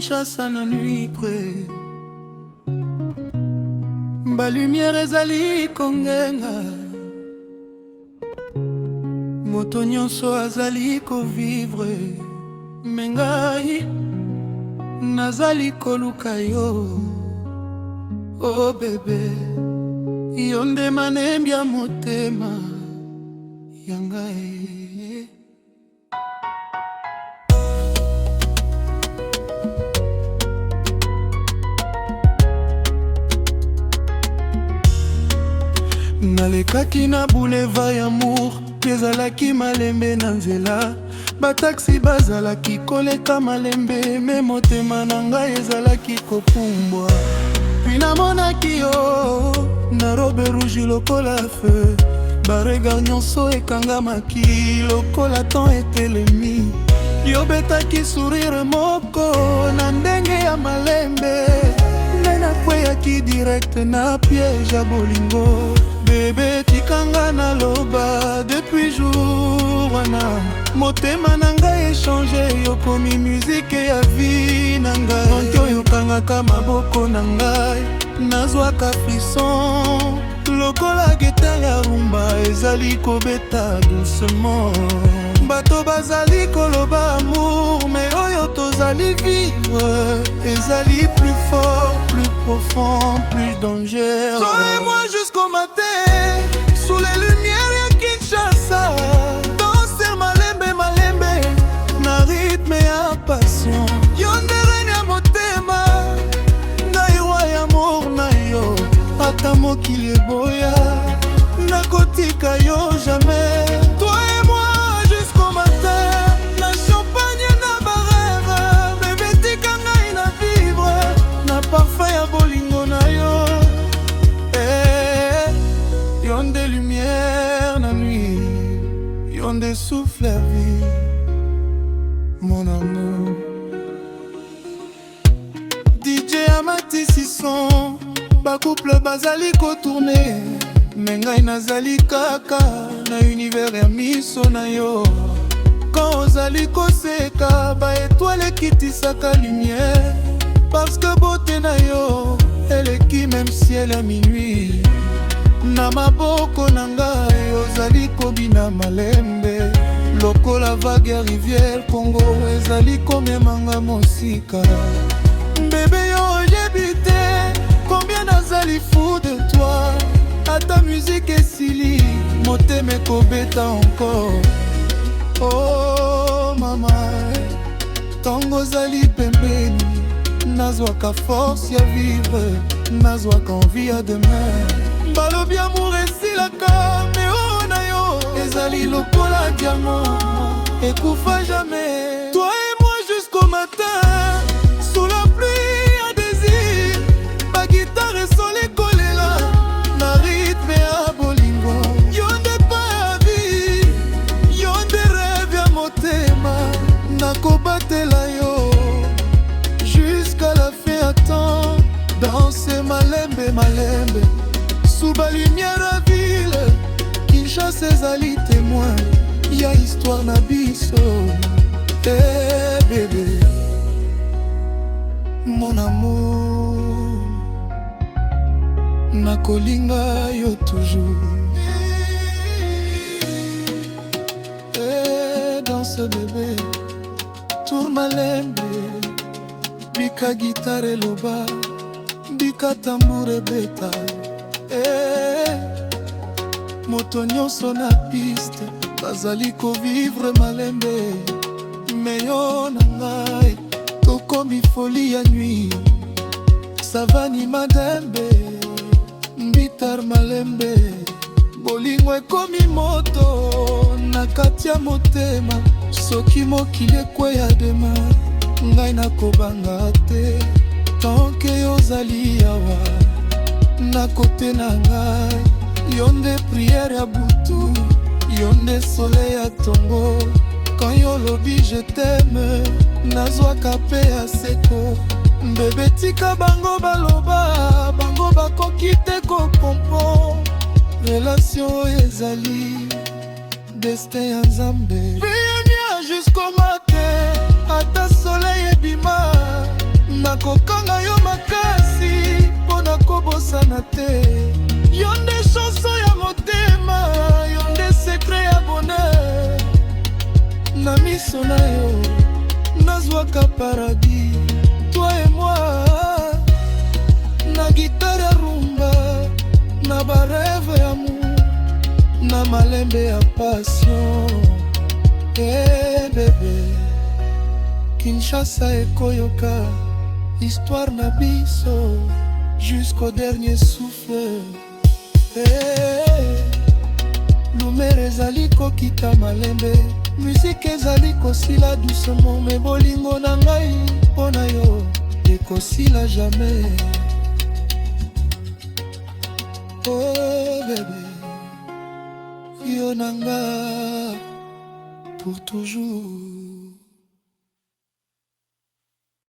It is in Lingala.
Kinshasa na nuit près. Ba lumière ezali kongenga, moto nyonso azali kovivre. Mengai nazali koluka yo, oh bébé, yo nde manembi ya motema yangai. Nalekaki na boulevard y'amour, ezalaki malembe na nzela. Bataxi bazalaki koleka malembe, me motema na ngai ezalaki kopumbwa. Puis namonaki yo na robe rouge lokola feu, baregard nyonso ekangamaki lokola temps etelemi. Yo betaki sourire moko na ndenge ya malembe, nde nakweyaki direct na piège ya bolingo. Bébé tikanga na loba depuis jour wana, motema na ngai échange, yokomi musique ya vie na ngai. Onto yokangaka maboko na ngai, nazwaka frisson lokola guitare ya rumba ezali kobeta doucement. Bato bazali koloba amour, mais oyo tozali vivre ezali plus fort, plus profond, plus dangereux. Toi et moi jusqu'au matin, sous les lumières ya Kinshasa, danser malembe malembe na rythme ya passion. Yo nde reine ya motema, ngai roi ya amour na yo. Ata mokili eboya, nakotika yo jamais. Toi et moi jusqu'au matin, na champagne na barère, bébé tika ngai na vivre na parfum ya bolingo na yo. Yon des lumières na nuit, yon des souffles à vie, mon amour. DJ Amati Sisson, ba couple bazali kotourne, mais ngai nazali kaka na univers ya miso na yo. Quand ozali koseka, ba étoile ekitisaka lumière, parce que beauté na yo eleki même ciel à minuit. Na maboko na ngai ozali kobina malembe, lokola vague ya rivière Congo ezali komemanga mosika. Bébé yo oyebi te combien nazali fou de toi, ata musique esili motema ekobeta encore. Oh mama, ntango ozali pembeni nazwaka force ya vivre, nazwaka envie ya demain. Balobi amour esilaka, me o na yo ezali lokola diamant, ekufa jamais. Toi et moi jusqu'au matin, sous la pluie ya désir, ba guitare sole kolela na rythme ya bolingo. Yo nde pa ya vie, yo nde rêve ya motema, nakobatela yo jusqu'à la fin ya temps. Danser malembe malembe sous ba lumière à ville, Kinshasa ezali témoin ya histoire na biso. Eh bébé, mon amour, nakolinga yo toujours. Eh danse bébé, tour malembe, bika guitare loba, bika tambour beta. Moto nyonso na piste bazali kovivre malembe, me yo na ngai tokomi folie ya nuit. Savani madembe, mbitar malembe, bolingo ekomi moto na kati ya motema. Soki mokili ekweya dema, ngai nakobanga te tanke yo ozali awa na kote na ngai. Yo nde prière ya butu, yo nde soleil ya tongo. Quand yo lobi je t'aime, nazwaka pe ya seko. Bébé tika bango baloba, bango bakoki te kokompo. Relation ezali destin ya Nzambe. Jusqu'au matin, ata soleil ebima, nakokanga yo makasi mpo na kobosana te. Yo nde chanson ya motema, yo nde secret ya bonheur. Na miso na yo nazwaka paradis, toi et moi. Na guitare ya rumba, na bareve ya amour, na malembe ya passion. Eh bébé, Kinshasa ekoyoka histoire na biso jusqu'au dernier souffle. Lumere ezali kokita malembe, musique ezali kosila doucement, me bolingo na ngai mpo na yo ekosila jamais. Oh bébé, yo nanga pour toujours.